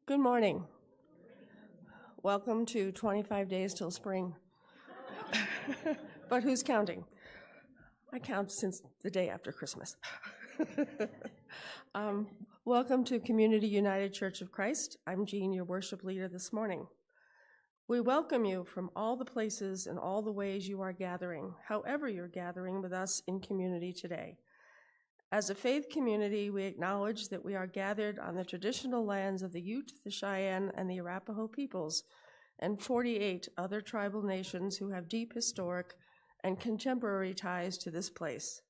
Good morning. Welcome to 25 days till spring. But who's counting? I count since the day after Christmas. Welcome to Community United Church of Christ. I'm Jean, your worship leader this morning. We welcome you from all the places and all the ways you are gathering, however you're gathering with us in community today. As a faith community, we acknowledge that we are gathered on the traditional lands of the Ute, the Cheyenne, and the Arapaho peoples, and 48 other tribal nations who have deep historic and contemporary ties to this place.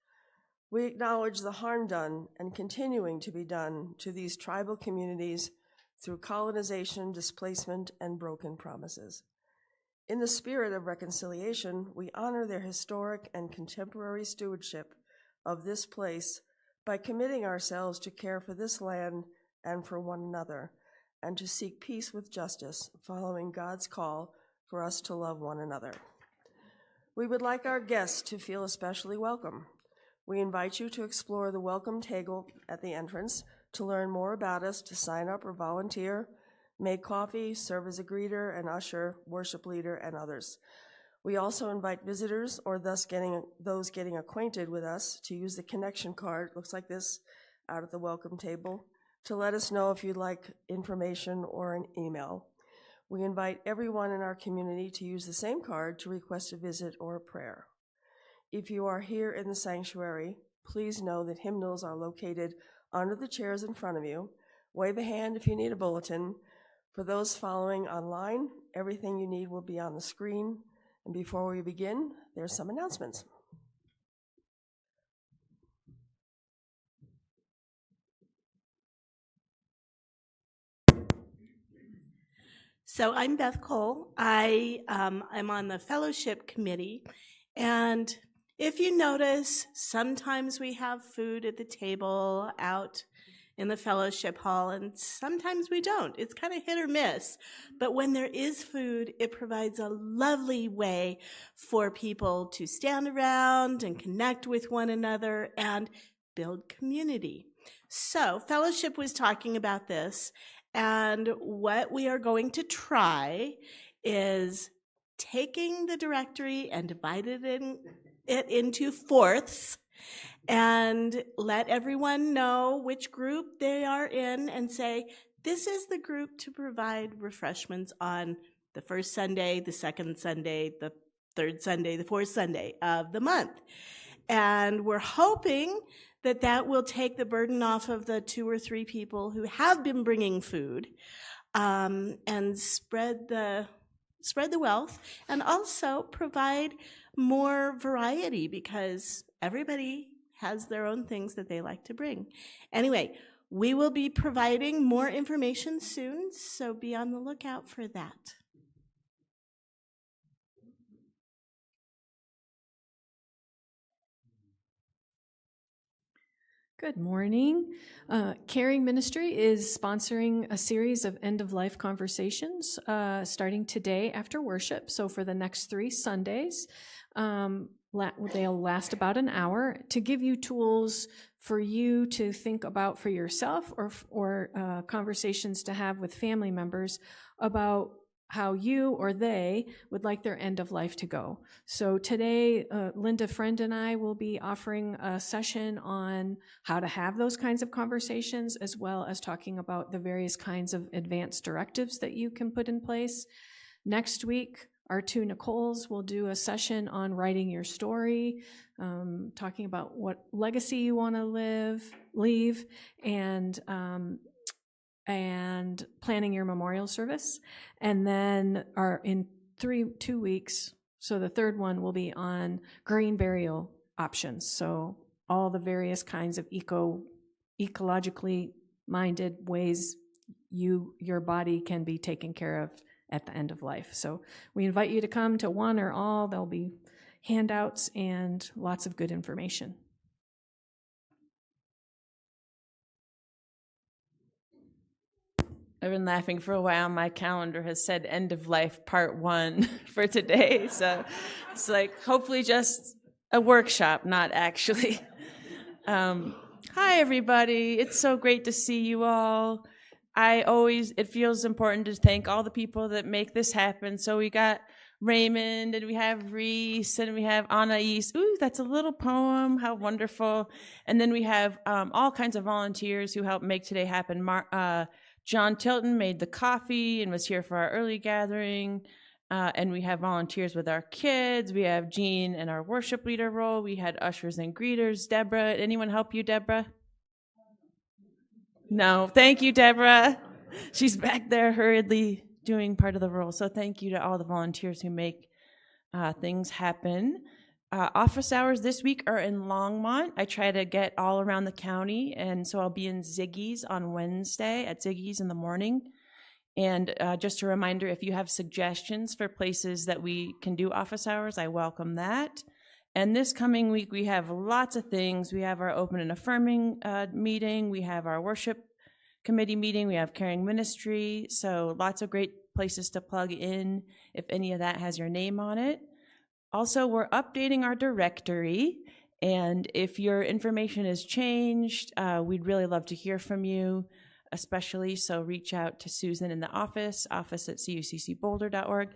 We acknowledge the harm done and continuing to be done to these tribal communities through colonization, displacement, and broken promises. In the spirit of reconciliation, we honor their historic and contemporary stewardship of this place by committing ourselves to care for this land and for one another, and to seek peace with justice, following God's call for us to love one another. We would like our guests to feel especially welcome. We invite you to explore the welcome table at the entrance to learn more about us, to sign up or volunteer, make coffee, serve as a greeter and usher, worship leader, and others. We also invite visitors or those getting acquainted with us to use the connection card, looks like this, out at the welcome table, to let us know if you'd like information or an email. We invite everyone in our community to use the same card to request a visit or a prayer. If you are here in the sanctuary, please know that hymnals are located under the chairs in front of you. Wave a hand if you need a bulletin. For those following online, everything you need will be on the screen. And before we begin, there's some announcements. So I'm Beth Cole. I'm on the fellowship committee. And if you notice, sometimes we have food at the table out in the fellowship hall, and sometimes we don't. It's kind of hit or miss. But when there is food, it provides a lovely way for people to stand around and connect with one another and build community. So Fellowship was talking about this, and what we are going to try is taking the directory and dividing it into fourths, and let everyone know which group they are in and say, this is the group to provide refreshments on the first Sunday, the second Sunday, the third Sunday, the fourth Sunday of the month. And we're hoping that that will take the burden off of the 2 or 3 people who have been bringing food, and spread the wealth, and also provide more variety, because everybody has their own things that they like to bring. Anyway, we will be providing more information soon, so be on the lookout for that. Good morning. Caring Ministry is sponsoring a series of end-of-life conversations starting today after worship. So for the next 3 Sundays, they'll last about an hour to give you tools for you to think about for yourself, or conversations to have with family members about how you or they would like their end of life to go. So today, Linda Friend and I will be offering a session on how to have those kinds of conversations, as well as talking about the various kinds of advanced directives that you can put in place. Next week, our 2 Nicoles will do a session on writing your story, talking about what legacy you want to live, leave and planning your memorial service. And then in 2 weeks, so the third one will be on green burial options. So all the various kinds of ecologically minded ways your body can be taken care of at the end of life. So we invite you to come to one or all. There'll be handouts and lots of good information. I've been laughing for a while. My calendar has said end of life part 1 for today. So it's like hopefully just a workshop, not actually. Hi, everybody. It's so great to see you all. It feels important to thank all the people that make this happen. So we got Raymond, and we have Reese, and we have Anais. Ooh, that's a little poem. How wonderful. And then we have all kinds of volunteers who help make today happen. John Tilton made the coffee and was here for our early gathering. And we have volunteers with our kids. We have Jean in our worship leader role. We had ushers and greeters. Deborah, anyone help you, Deborah? No, thank you, Deborah. She's back there hurriedly doing part of the role. So thank you to all the volunteers who make things happen. Office hours this week are in Longmont. I try to get all around the county, and so I'll be in Ziggy's on Wednesday at Ziggy's in the morning. And just a reminder, if you have suggestions for places that we can do office hours, I welcome that. And this coming week, we have lots of things. We have our open and affirming meeting. We have our worship committee meeting. We have caring ministry. So lots of great places to plug in if any of that has your name on it. Also, we're updating our directory. And if your information has changed, we'd really love to hear from you, especially. So reach out to Susan in the office at cuccboulder.org.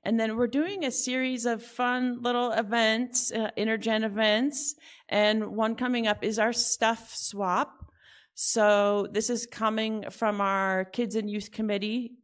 And then we're doing a series of fun little events, intergen events. And one coming up is our stuff swap. So this is coming from our Kids and Youth Committee,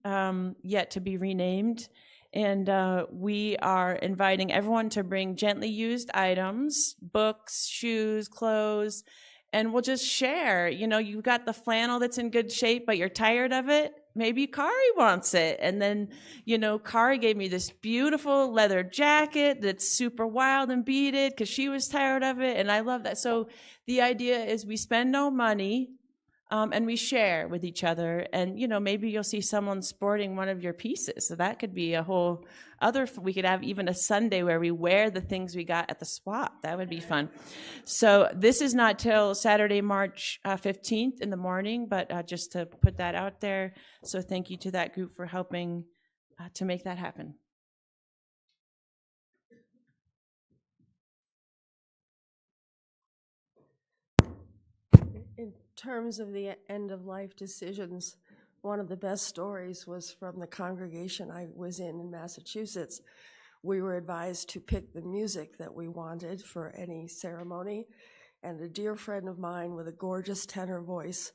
yet to be renamed. And we are inviting everyone to bring gently used items, books, shoes, clothes, and we'll just share. You know, you've got the flannel that's in good shape, but you're tired of it. Maybe Kari wants it. And then, you know, Kari gave me this beautiful leather jacket that's super wild and beaded because she was tired of it. And I love that. So the idea is we spend no money. And we share with each other. And, you know, maybe you'll see someone sporting one of your pieces. So that could be a whole we could have even a Sunday where we wear the things we got at the swap. That would be fun. So this is not till Saturday, March 15th in the morning, but just to put that out there. So thank you to that group for helping to make that happen. In terms of the end-of-life decisions, one of the best stories was from the congregation I was in Massachusetts. We were advised to pick the music that we wanted for any ceremony, and a dear friend of mine with a gorgeous tenor voice,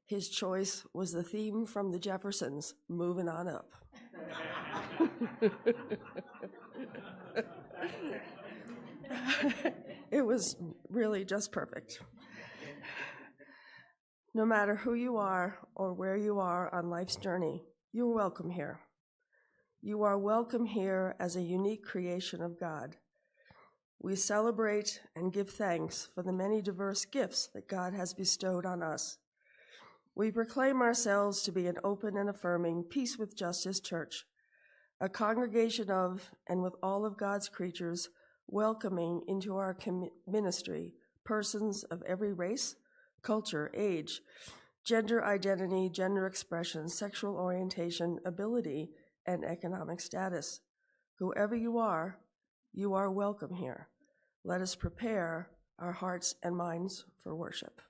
his choice was the theme from the Jeffersons, Moving On Up. It was really just perfect. No matter who you are or where you are on life's journey, you're welcome here. You are welcome here as a unique creation of God. We celebrate and give thanks for the many diverse gifts that God has bestowed on us. We proclaim ourselves to be an open and affirming, peace with justice church, a congregation of and with all of God's creatures, welcoming into our ministry persons of every race, culture, age, gender identity, gender expression, sexual orientation, ability, and economic status. Whoever you are welcome here. Let us prepare our hearts and minds for worship.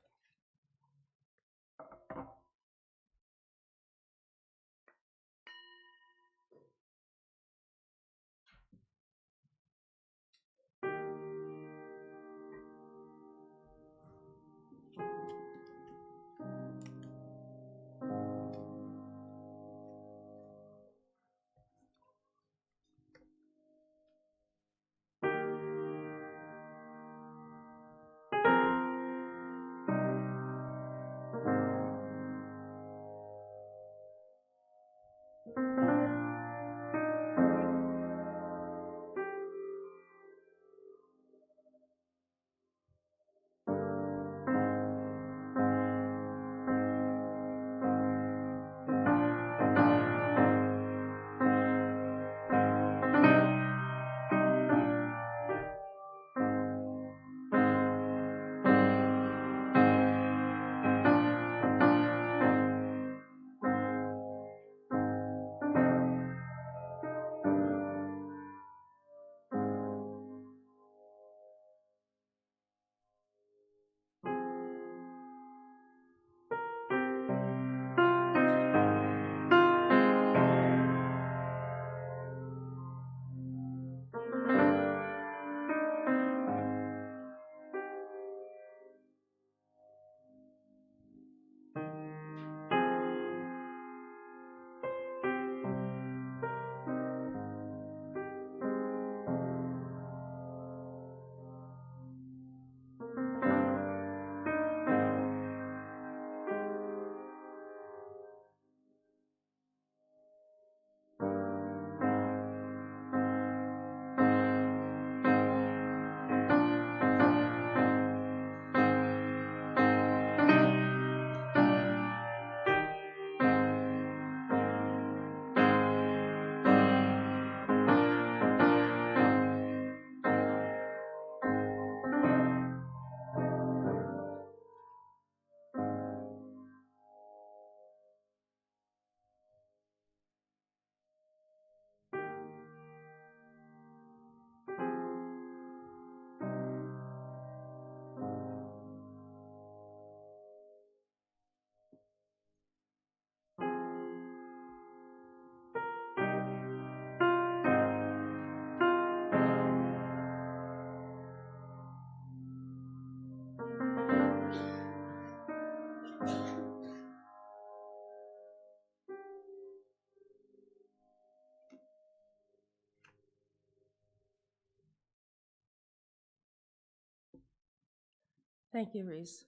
Thank you, Reese.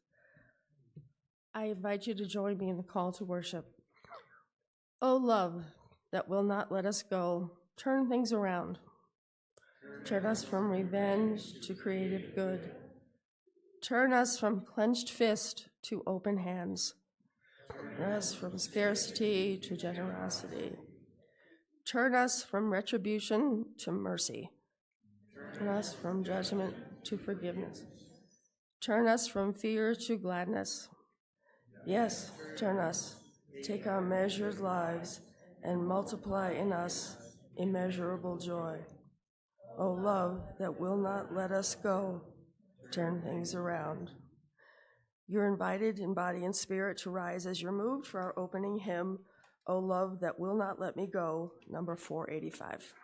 I invite you to join me in the call to worship. O love that will not let us go, turn things around. Turn us from revenge to creative good. Turn us from clenched fist to open hands. Turn us from scarcity to generosity. Turn us from retribution to mercy. Turn us from judgment to forgiveness. Turn us from fear to gladness. Yes, turn us. Take our measured lives and multiply in us immeasurable joy. O love that will not let us go, turn things around. You're invited in body and spirit to rise as you're moved for our opening hymn, O love that will not let me go, number 485.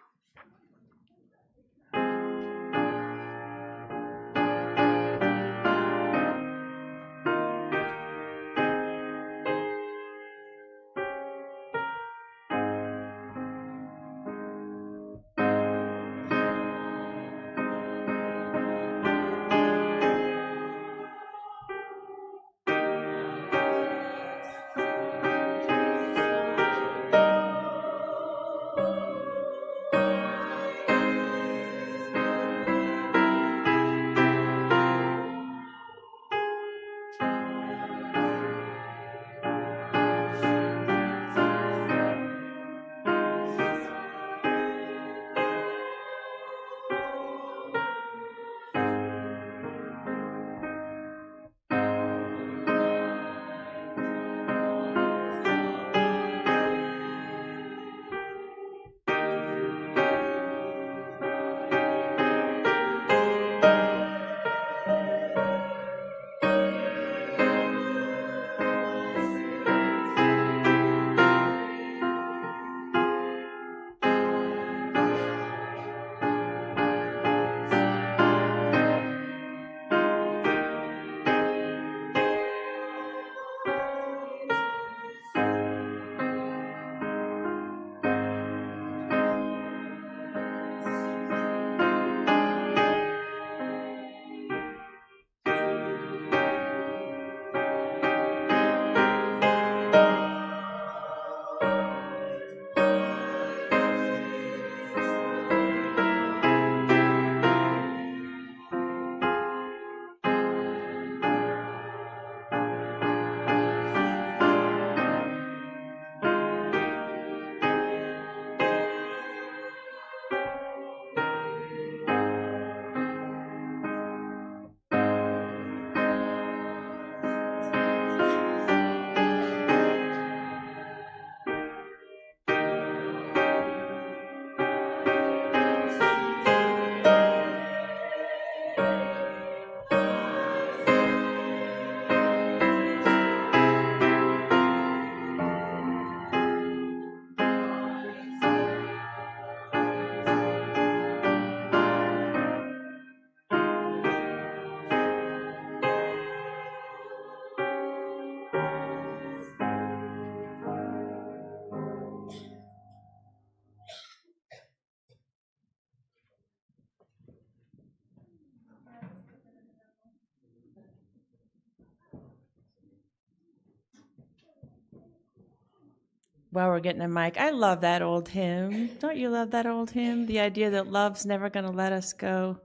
While we're getting a mic, I love that old hymn. Don't you love that old hymn? The idea that love's never going to let us go.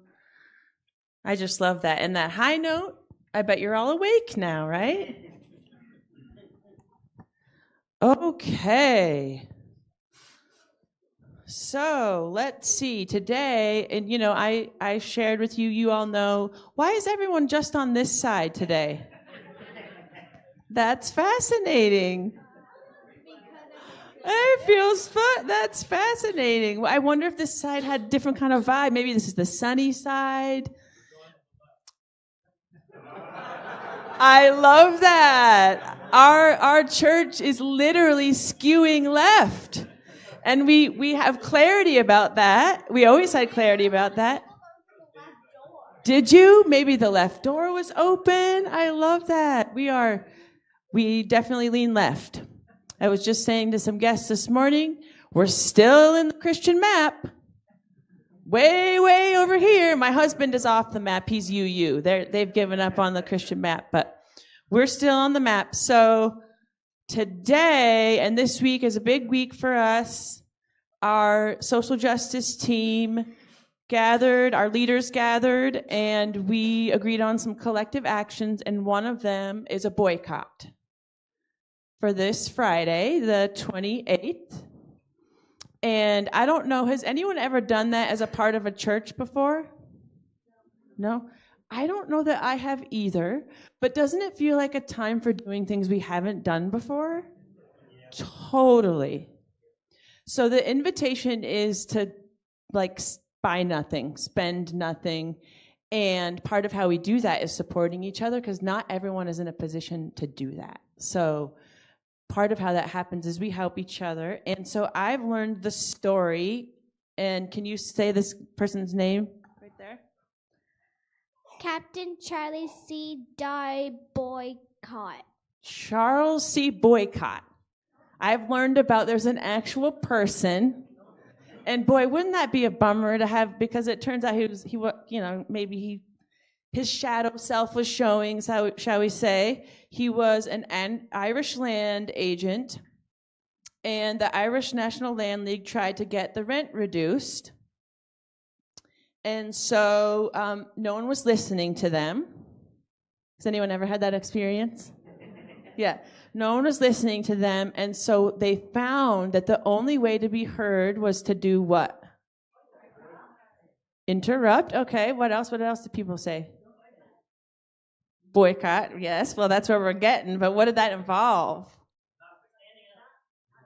I just love that. And that high note, I bet you're all awake now, right? Okay. So let's see. Today, and I shared with you, you all know, why is everyone just on this side today? That's fascinating. It feels fun. That's fascinating. I wonder if this side had a different kind of vibe. Maybe this is the sunny side. I love that. Our church is literally skewing left. And we have clarity about that. We always had clarity about that. Did you? Maybe the left door was open. I love that. We definitely lean left. I was just saying to some guests this morning, we're still in the Christian map. way over here. My husband is off the map. He's UU. They've given up on the Christian map, but we're still on the map. So today and this week is a big week for us. Our social justice team gathered, our leaders gathered, and we agreed on some collective actions, and one of them is a boycott for this Friday, the 28th. And I don't know, has anyone ever done that as a part of a church before? No? I don't know that I have either, but doesn't it feel like a time for doing things we haven't done before? Yeah. Totally. So the invitation is to buy nothing, spend nothing, and part of how we do that is supporting each other because not everyone is in a position to do that. So part of how that happens is we help each other. And so I've learned the story, and can you say this person's name right there? Captain Charlie C. Die Boycott. Charles C. Boycott. I've learned about there's an actual person, and boy, wouldn't that be a bummer to have, because it turns out his shadow self was showing, shall we say. He was an Irish land agent, and the Irish National Land League tried to get the rent reduced, and so no one was listening to them. Has anyone ever had that experience? Yeah. No one was listening to them, and so they found that the only way to be heard was to do what? Interrupt. Okay, what else? What else do people say? Boycott, yes. Well, that's where we're getting, but what did that involve?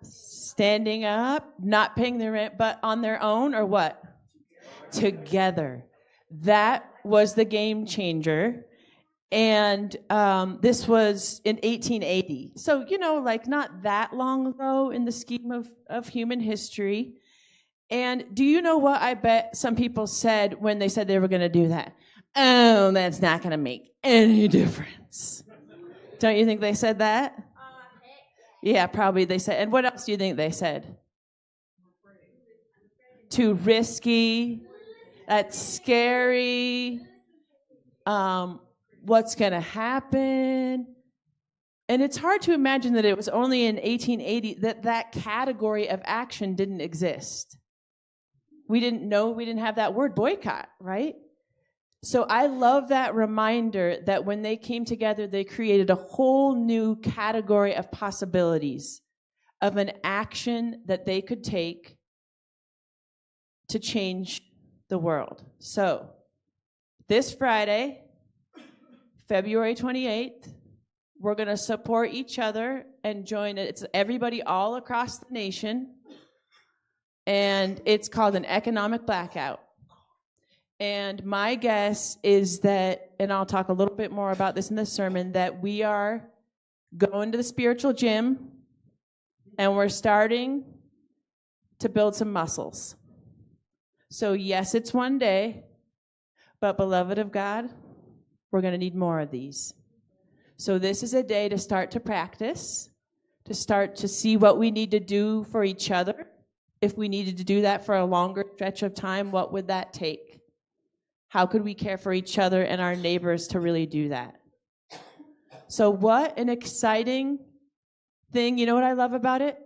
Standing up, not paying the rent, but on their own, or what? Together. That was the game changer. And this was in 1880. So, not that long ago in the scheme of human history. And do you know what I bet some people said when they said they were going to do that? Oh, that's not going to make any difference. Don't you think they said that? Yeah, probably they said. And what else do you think they said? Too risky. That's scary. What's going to happen? And it's hard to imagine that it was only in 1880 that category of action didn't exist. We didn't have that word boycott, right? So I love that reminder that when they came together, they created a whole new category of possibilities of an action that they could take to change the world. So this Friday, February 28th, we're going to support each other and join it. It's everybody all across the nation, and it's called an economic blackout. And my guess is that, and I'll talk a little bit more about this in the sermon, that we are going to the spiritual gym, and we're starting to build some muscles. So yes, it's one day, but beloved of God, we're going to need more of these. So this is a day to start to practice, to start to see what we need to do for each other. If we needed to do that for a longer stretch of time, what would that take? How could we care for each other and our neighbors to really do that? So what an exciting thing. You know what I love about it?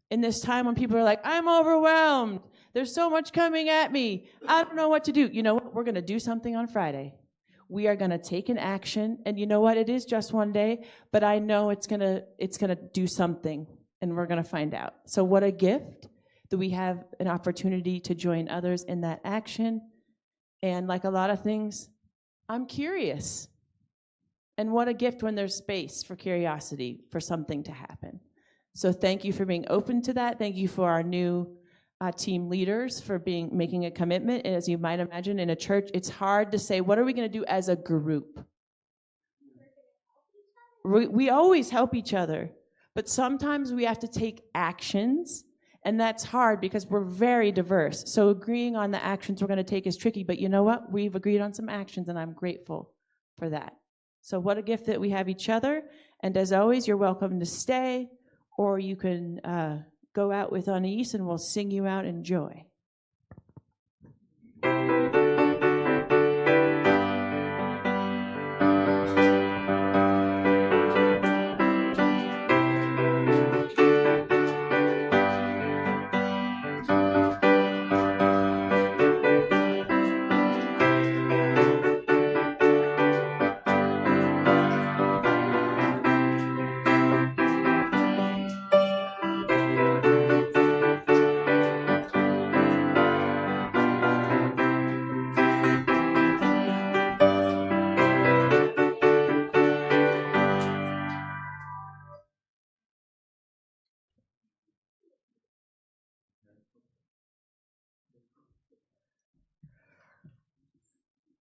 In this time when people are like, I'm overwhelmed. There's so much coming at me. I don't know what to do. You know what? We're going to do something on Friday. We are going to take an action. And you know what? It is just one day, but I know it's going to do something, and we're going to find out. So what a gift that we have an opportunity to join others in that action. And like a lot of things, I'm curious. And what a gift when there's space for curiosity, for something to happen. So thank you for being open to that. Thank you for our new team leaders for making a commitment. And as you might imagine, in a church, it's hard to say, what are we going to do as a group? We always help each other, but sometimes we have to take actions, and that's hard because we're very diverse. So agreeing on the actions we're going to take is tricky, but you know what? We've agreed on some actions, and I'm grateful for that. So what a gift that we have each other. And as always, you're welcome to stay, or you can go out with Anais and we'll sing you out in joy.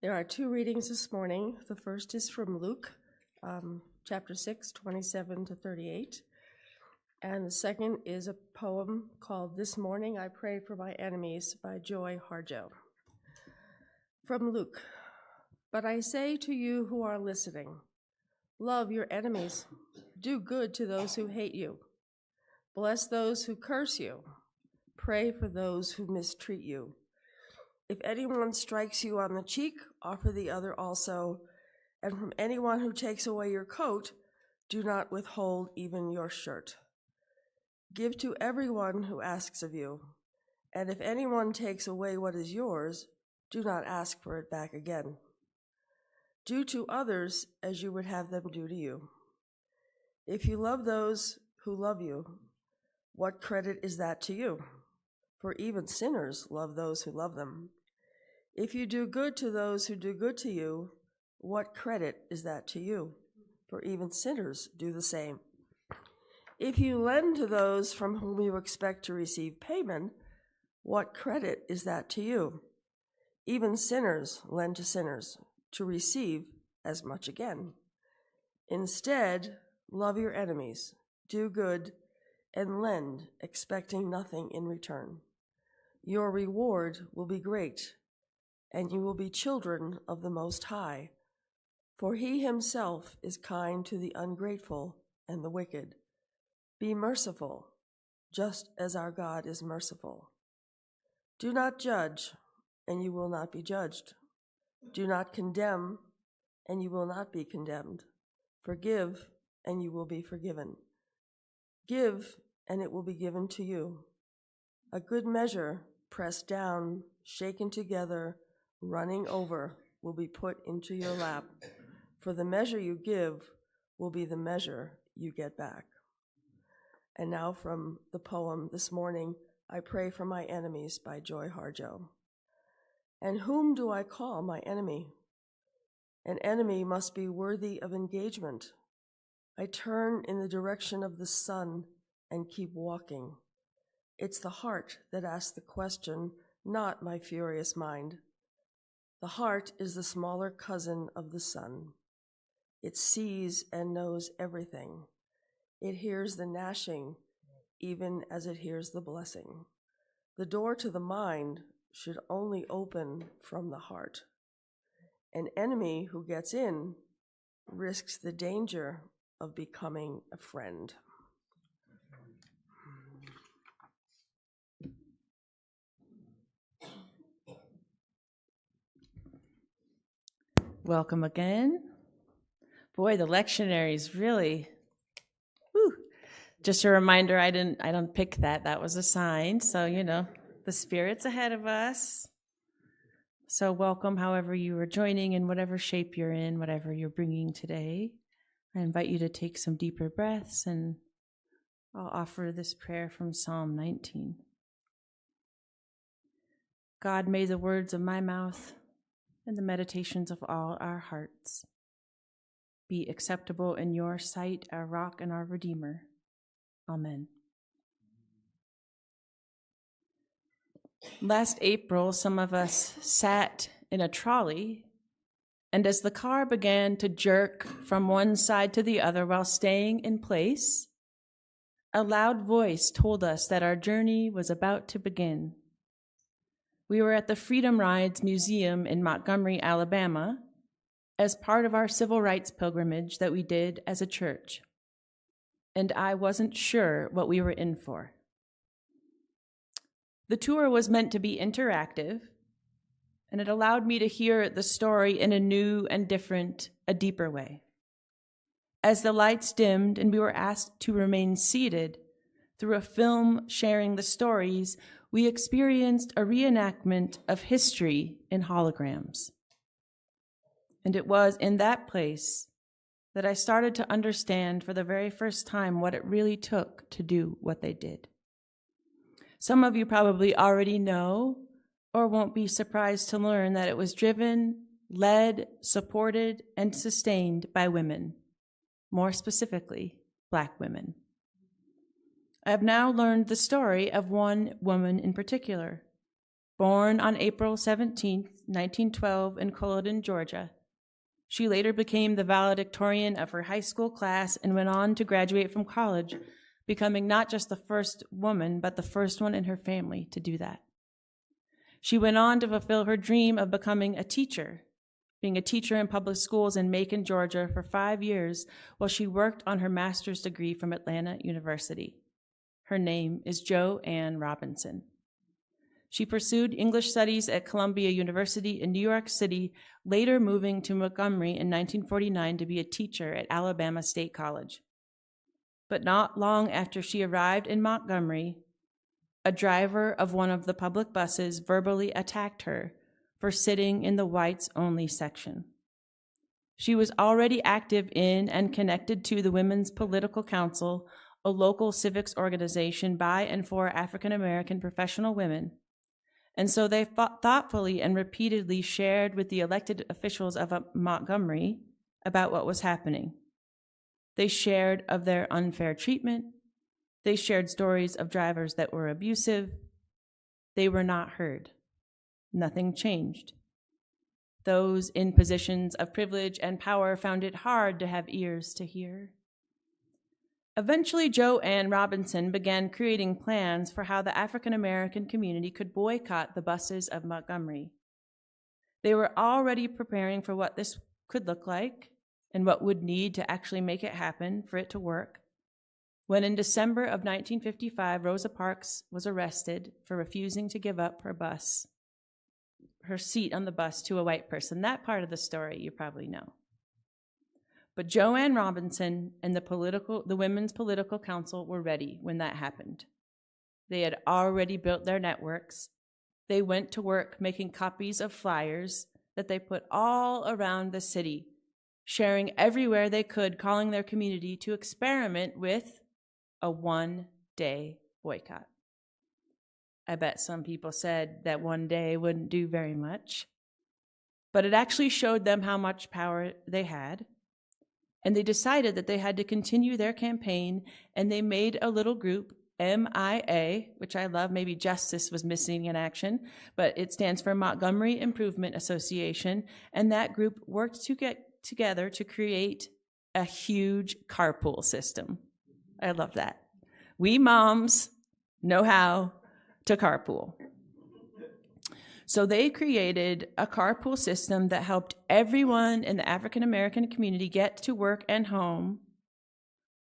There are two readings this morning. The first is from Luke, chapter 6, 27 to 38. And the second is a poem called This Morning I Pray for My Enemies by Joy Harjo. From Luke, but I say to you who are listening, love your enemies, do good to those who hate you, bless those who curse you, pray for those who mistreat you. If anyone strikes you on the cheek, offer the other also, and from anyone who takes away your coat, do not withhold even your shirt. Give to everyone who asks of you, and if anyone takes away what is yours, do not ask for it back again. Do to others as you would have them do to you. If you love those who love you, what credit is that to you? For even sinners love those who love them. If you do good to those who do good to you, what credit is that to you? For even sinners do the same. If you lend to those from whom you expect to receive payment, what credit is that to you? Even sinners lend to sinners to receive as much again. Instead, love your enemies, do good, and lend, expecting nothing in return. Your reward will be great, and you will be children of the Most High, for he himself is kind to the ungrateful and the wicked. Be merciful, just as our God is merciful. Do not judge, and you will not be judged. Do not condemn, and you will not be condemned. Forgive, and you will be forgiven. Give, and it will be given to you. A good measure, pressed down, shaken together, running over, will be put into your lap. For the measure you give will be the measure you get back. And now from the poem This Morning, I Pray for My Enemies by Joy Harjo. And whom do I call my enemy? An enemy must be worthy of engagement. I turn in the direction of the sun and keep walking. It's the heart that asks the question, not my furious mind. The heart is the smaller cousin of the sun. It sees and knows everything. It hears the gnashing, even as it hears the blessing. The door to the mind should only open from the heart. An enemy who gets in risks the danger of becoming a friend. Welcome again. Boy, the lectionary is really, whew. Just a reminder, I don't pick that. That was assigned. So, the Spirit's ahead of us. So welcome, however you are joining, in whatever shape you're in, whatever you're bringing today. I invite you to take some deeper breaths, and I'll offer this prayer from Psalm 19. God, may the words of my mouth and the meditations of all our hearts be acceptable in your sight, our rock and our Redeemer. Amen. Last April, some of us sat in a trolley, and as the car began to jerk from one side to the other while staying in place, a loud voice told us that our journey was about to begin. We were at the Freedom Rides Museum in Montgomery, Alabama, as part of our civil rights pilgrimage that we did as a church, and I wasn't sure what we were in for. The tour was meant to be interactive, and it allowed me to hear the story in a new and different, a deeper way. As the lights dimmed and we were asked to remain seated, through a film sharing the stories, we experienced a reenactment of history in holograms. And it was in that place that I started to understand for the very first time what it really took to do what they did. Some of you probably already know or won't be surprised to learn that it was driven, led, supported, and sustained by women, more specifically, Black women. I have now learned the story of one woman in particular, Born on April 17, 1912 in Culloden, Georgia, she later became the valedictorian of her high school class and went on to graduate from college, becoming not just the first woman, but the first one in her family to do that. She went on to fulfill her dream of becoming a teacher, being a teacher in public schools in Macon, Georgia for 5 years while she worked on her master's degree from Atlanta University. Her name is Jo Ann Robinson. She pursued English studies at Columbia University in New York City, later moving to Montgomery in 1949 to be a teacher at Alabama State College. But not long after she arrived in Montgomery, a driver of one of the public buses verbally attacked her for sitting in the whites-only section. She was already active in and connected to the Women's Political Council, a local civics organization by and for African American professional women. And so they thoughtfully and repeatedly shared with the elected officials of Montgomery about what was happening. They shared of their unfair treatment. They shared stories of drivers that were abusive. They were not heard. Nothing changed. Those in positions of privilege and power found it hard to have ears to hear. Eventually, Jo Ann Robinson began creating plans for how the African American community could boycott the buses of Montgomery. They were already preparing for what this could look like and what would need to actually make it happen for it to work, when in December of 1955, Rosa Parks was arrested for refusing to give up her seat on the bus to a white person. That part of the story you probably know. But Jo Ann Robinson and the Women's Political Council were ready when that happened. They had already built their networks. They went to work making copies of flyers that they put all around the city, sharing everywhere they could, calling their community to experiment with a one-day boycott. I bet some people said that one day wouldn't do very much, but it actually showed them how much power they had. And they decided that they had to continue their campaign, and they made a little group, MIA, which I love. Maybe justice was missing in action, but it stands for Montgomery Improvement Association, and that group worked to get together to create a huge carpool system. I love that. We moms know how to carpool. So they created a carpool system that helped everyone in the African American community get to work and home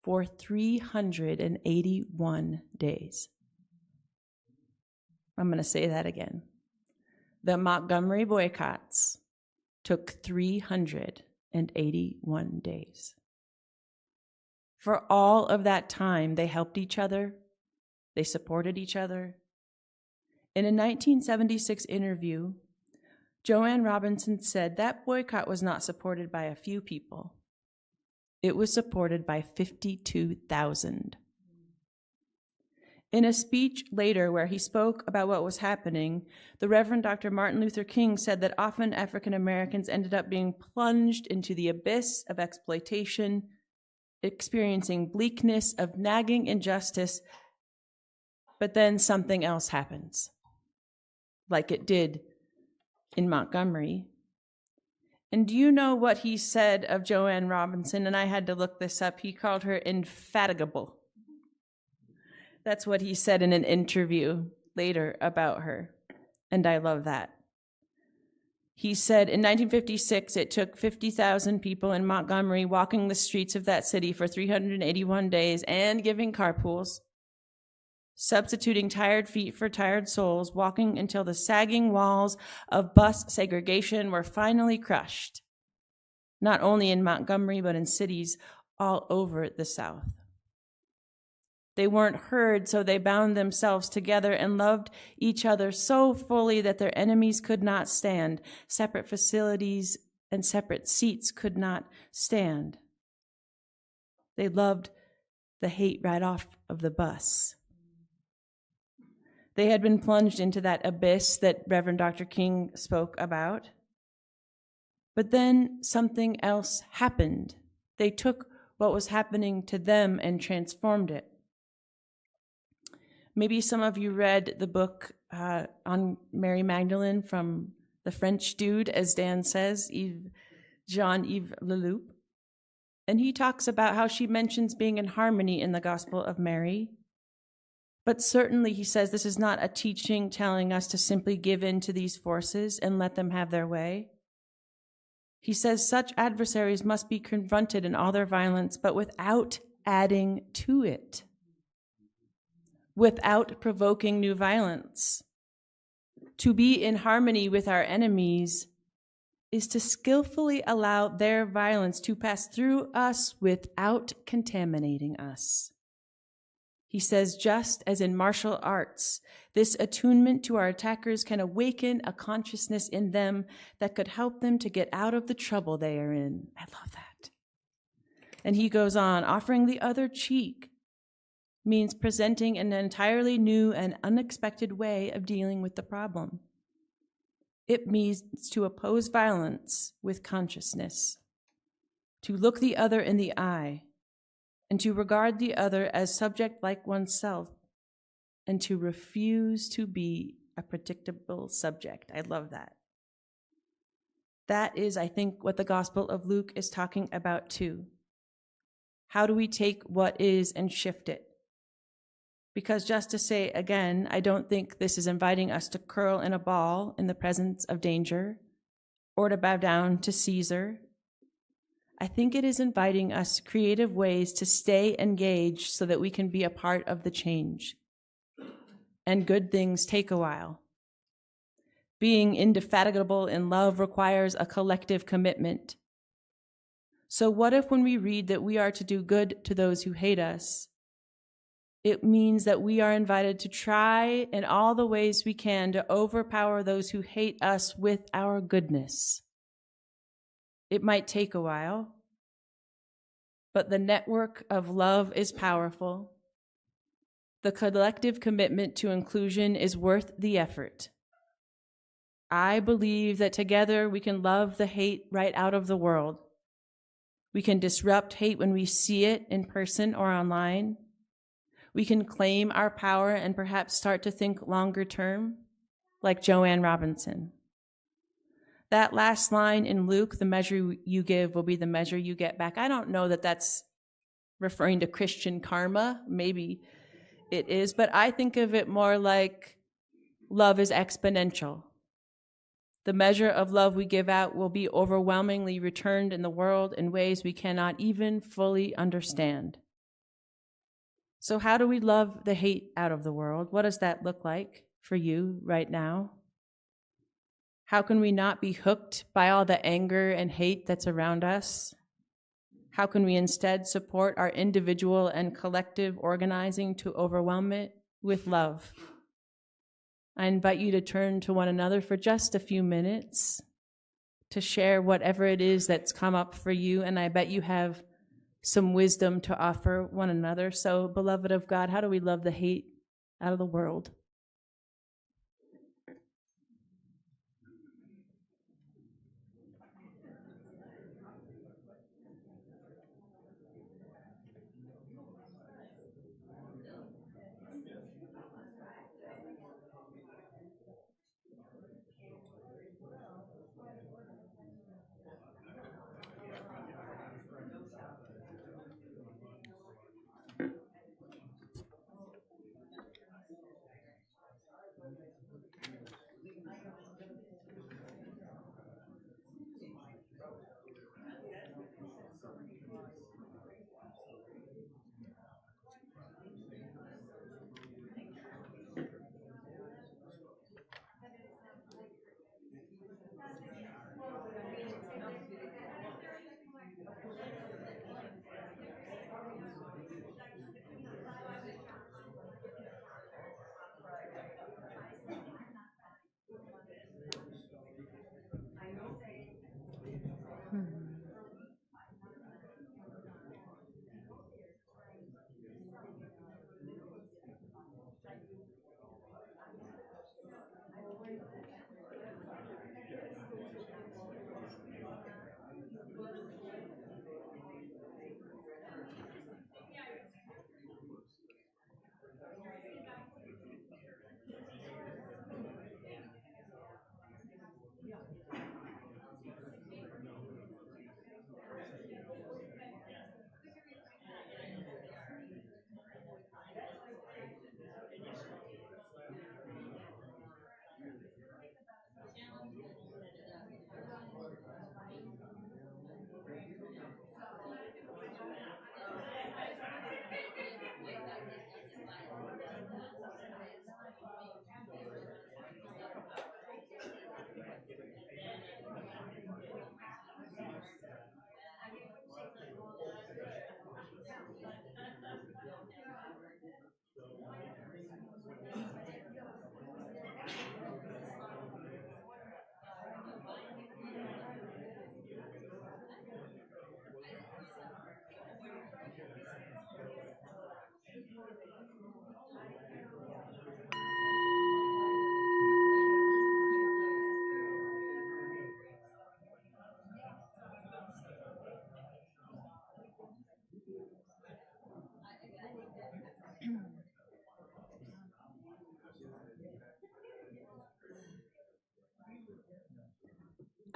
for 381 days. I'm going to say that again. The Montgomery boycotts took 381 days. For all of that time, they helped each other. They supported each other. In a 1976 interview, Jo Ann Robinson said that boycott was not supported by a few people. It was supported by 52,000. In a speech later where he spoke about what was happening, the Reverend Dr. Martin Luther King said that often African Americans ended up being plunged into the abyss of exploitation, experiencing bleakness of nagging injustice, but then something else happens, like it did in Montgomery. And do you know what he said of Jo Ann Robinson? And I had to look this up. He called her indefatigable. That's what he said in an interview later about her. And I love that. He said in 1956, it took 50,000 people in Montgomery walking the streets of that city for 381 days and giving carpools, substituting tired feet for tired souls, walking until the sagging walls of bus segregation were finally crushed, not only in Montgomery, but in cities all over the South. They weren't heard, so they bound themselves together and loved each other so fully that their enemies could not stand. Separate facilities and separate seats could not stand. They loved the hate right off of the bus. They had been plunged into that abyss that Reverend Dr. King spoke about. But then something else happened. They took what was happening to them and transformed it. Maybe some of you read the book on Mary Magdalene from the French dude, as Dan says, Jean-Yves Leloup. And he talks about how she mentions being in harmony in the Gospel of Mary. But certainly, he says, this is not a teaching telling us to simply give in to these forces and let them have their way. He says such adversaries must be confronted in all their violence, but without adding to it, without provoking new violence. To be in harmony with our enemies is to skillfully allow their violence to pass through us without contaminating us. He says, just as in martial arts, this attunement to our attackers can awaken a consciousness in them that could help them to get out of the trouble they are in. I love that. And he goes on, offering the other cheek means presenting an entirely new and unexpected way of dealing with the problem. It means to oppose violence with consciousness, to look the other in the eye, and to regard the other as subject like oneself, and to refuse to be a predictable subject. I love that. That is, I think, what the Gospel of Luke is talking about too. How do we take what is and shift it? Because just to say again, I don't think this is inviting us to curl in a ball in the presence of danger or to bow down to Caesar. I think it is inviting us creative ways to stay engaged so that we can be a part of the change. And good things take a while. Being indefatigable in love requires a collective commitment. So what if when we read that we are to do good to those who hate us, it means that we are invited to try in all the ways we can to overpower those who hate us with our goodness. It might take a while, but the network of love is powerful. The collective commitment to inclusion is worth the effort. I believe that together we can love the hate right out of the world. We can disrupt hate when we see it in person or online. We can claim our power and perhaps start to think longer term, like Joanne Robinson. That last line in Luke, the measure you give will be the measure you get back. I don't know that that's referring to Christian karma. Maybe it is, but I think of it more like love is exponential. The measure of love we give out will be overwhelmingly returned in the world in ways we cannot even fully understand. So how do we love the hate out of the world? What does that look like for you right now? How can we not be hooked by all the anger and hate that's around us? How can we instead support our individual and collective organizing to overwhelm it with love? I invite you to turn to one another for just a few minutes to share whatever it is that's come up for you, and I bet you have some wisdom to offer one another. So, beloved of God, how do we love the hate out of the world?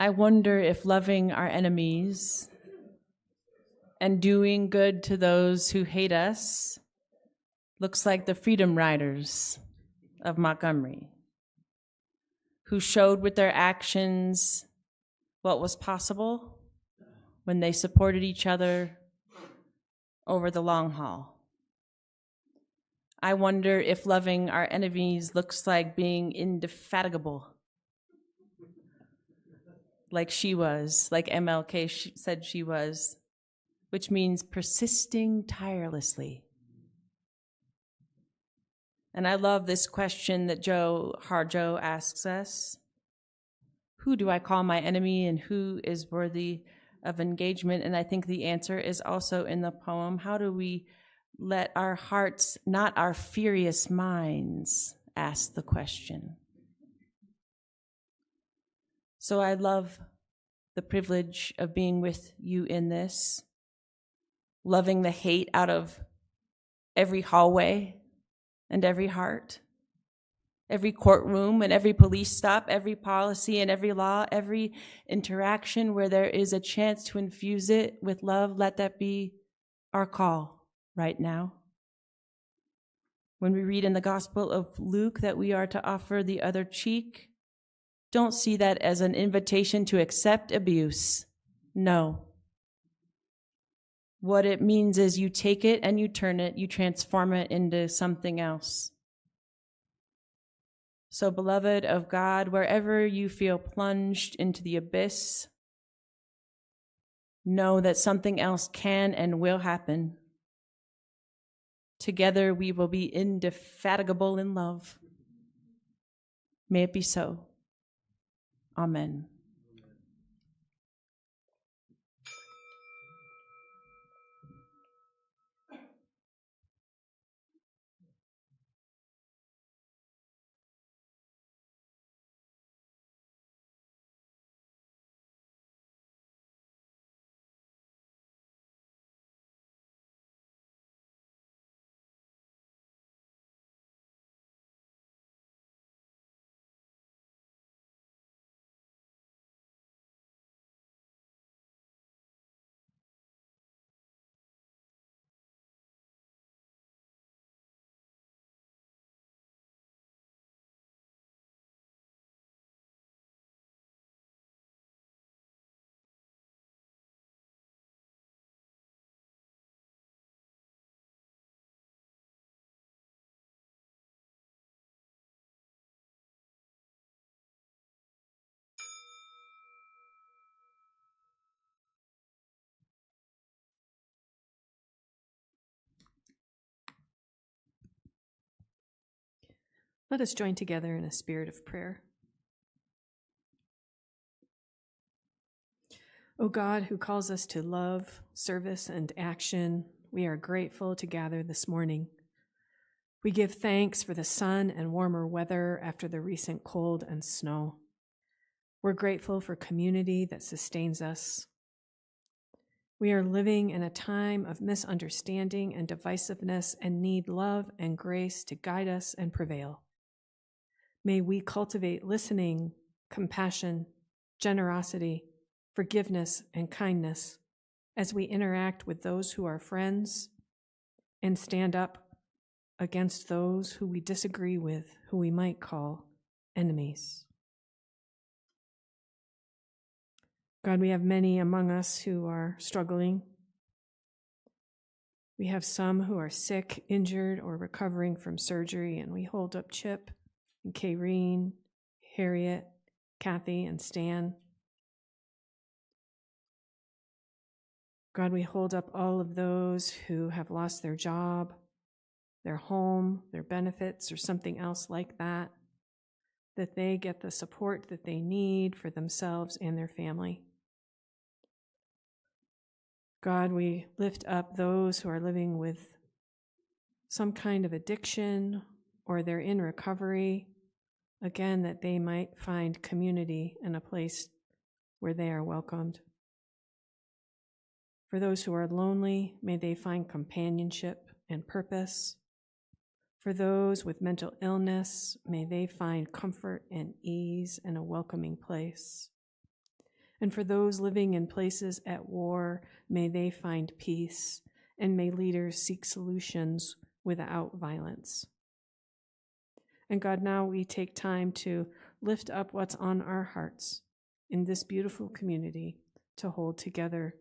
I wonder if loving our enemies and doing good to those who hate us looks like the Freedom Riders of Montgomery, who showed with their actions what was possible when they supported each other over the long haul. I wonder if loving our enemies looks like being indefatigable, like she was, like MLK said she was, which means persisting tirelessly. And I love this question that Joe Harjo asks us. Who do I call my enemy and who is worthy of engagement? And I think the answer is also in the poem. How do we let our hearts, not our furious minds, ask the question? So I love the privilege of being with you in this, loving the hate out of every hallway and every heart, every courtroom and every police stop, every policy and every law, every interaction where there is a chance to infuse it with love. Let that be our call right now. When we read in the Gospel of Luke that we are to offer the other cheek, don't see that as an invitation to accept abuse. No. What it means is you take it and you turn it, you transform it into something else. So, beloved of God, wherever you feel plunged into the abyss, know that something else can and will happen. Together we will be indefatigable in love. May it be so. Amen. Let us join together in a spirit of prayer. O God, who calls us to love, service, and action, we are grateful to gather this morning. We give thanks for the sun and warmer weather after the recent cold and snow. We're grateful for community that sustains us. We are living in a time of misunderstanding and divisiveness and need love and grace to guide us and prevail. May we cultivate listening, compassion, generosity, forgiveness, and kindness as we interact with those who are friends and stand up against those who we disagree with, who we might call enemies. God, we have many among us who are struggling. We have some who are sick, injured, or recovering from surgery, and we hold up Chip and Kayreen, Harriet, Kathy, and Stan. God, we hold up all of those who have lost their job, their home, their benefits, or something else like that, that they get the support that they need for themselves and their family. God, we lift up those who are living with some kind of addiction or they're in recovery, again, that they might find community in a place where they are welcomed. For those who are lonely, may they find companionship and purpose. For those with mental illness, may they find comfort and ease in a welcoming place. And for those living in places at war, may they find peace, and may leaders seek solutions without violence. And God, now we take time to lift up what's on our hearts in this beautiful community to hold together.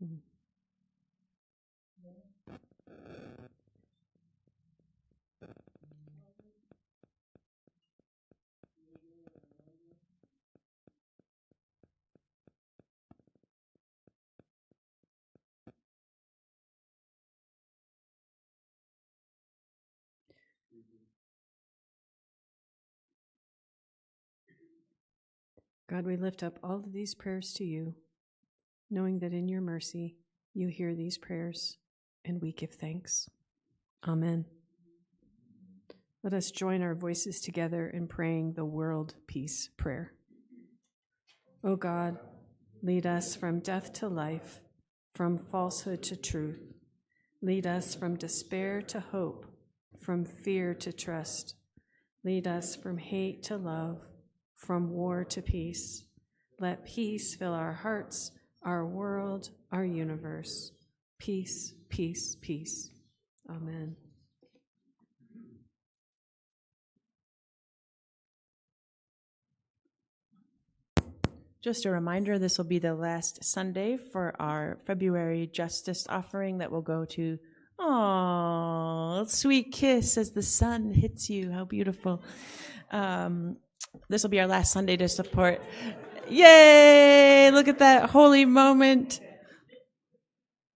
Mhm. God, we lift up all of these prayers to you, knowing that in your mercy you hear these prayers, and we give thanks. Amen. Let us join our voices together in praying the world peace prayer. O God, lead us from death to life, from falsehood to truth. Lead us from despair to hope, from fear to trust. Lead us from hate to love, from war to peace. Let peace fill our hearts, our world, our universe. Peace, peace, peace. Amen. Just a reminder, this will be the last Sunday for our February Justice offering that will go to, oh, sweet kiss as the sun hits you. How beautiful. This will be our last Sunday to support. Yay! Look at that holy moment.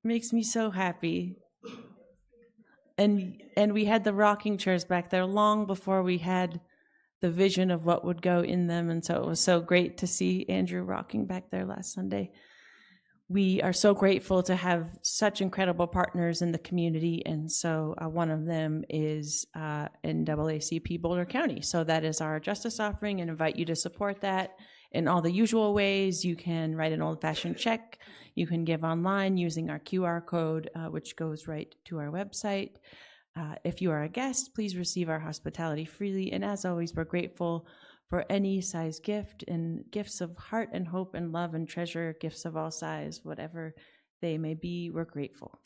Makes me so happy. And we had the rocking chairs back there long before we had the vision of what would go in them. And so it was so great to see Andrew rocking back there last Sunday. We are so grateful to have such incredible partners in the community. And so one of them is NAACP Boulder County. So that is our justice offering, and invite you to support that in all the usual ways. You can write an old-fashioned check. You can give online using our QR code, which goes right to our website. If you are a guest, please receive our hospitality freely. And as always, we're grateful for any size gift, and gifts of heart and hope and love and treasure, gifts of all size, whatever they may be, we're grateful.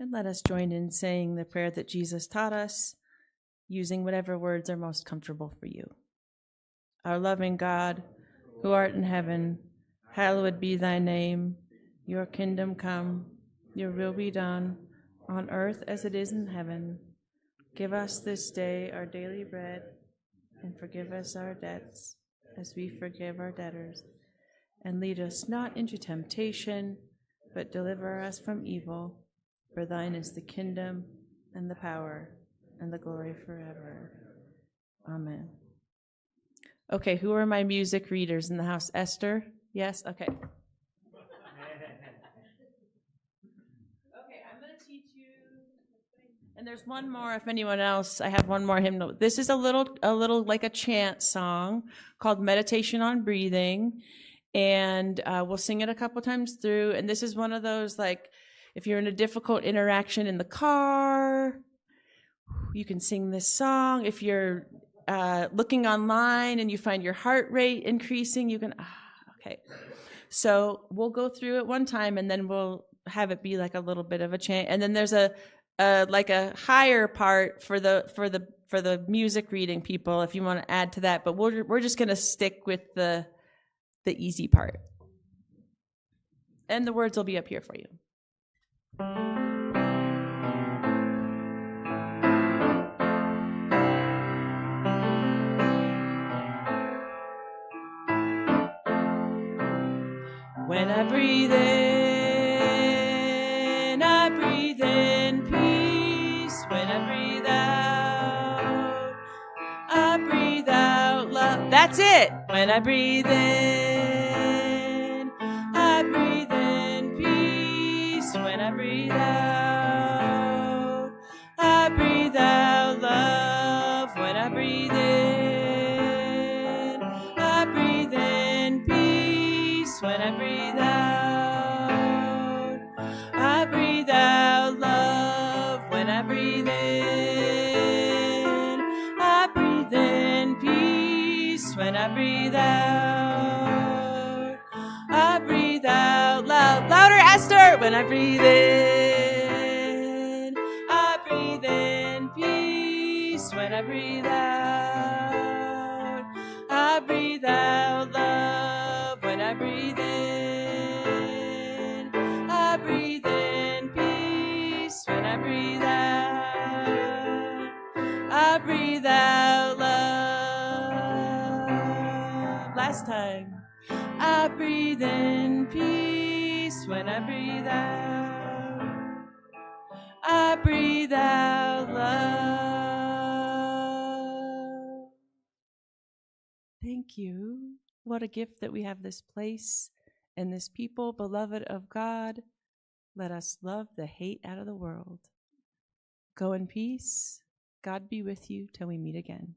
And let us join in saying the prayer that Jesus taught us, using whatever words are most comfortable for you. Our loving God, who art in heaven, hallowed be thy name. Your kingdom come, your will be done, on earth as it is in heaven. Give us this day our daily bread, and forgive us our debts, as we forgive our debtors. And lead us not into temptation, but deliver us from evil. For thine is the kingdom, and the power, and the glory forever. Amen. Okay, who are my music readers in the house? Esther? Yes? Okay. Okay, I'm going to teach you. And there's one more, if anyone else, I have one more hymnal. This is a little like a chant song called Meditation on Breathing. And we'll sing it a couple times through. And this is one of those, like, if you're in a difficult interaction in the car, you can sing this song. If you're looking online and you find your heart rate increasing, you can, okay. So we'll go through it one time, and then we'll have it be like a little bit of a chant. And then there's a higher part for the music reading people, if you want to add to that. But we're just going to stick with the easy part. And the words will be up here for you. When I breathe in peace. When I breathe out love. That's it. When I breathe in peace. When I breathe out love. When I breathe in peace. When I breathe out love. When I breathe in peace. When I breathe out loud. Louder, Esther. When I breathe in peace. When I breathe out love. When I breathe in peace. When I breathe out love. Last time. I breathe in peace. When I breathe out love. Thank you. What a gift that we have this place and this people, beloved of God. Let us love the hate out of the world. Go in peace. God be with you till we meet again.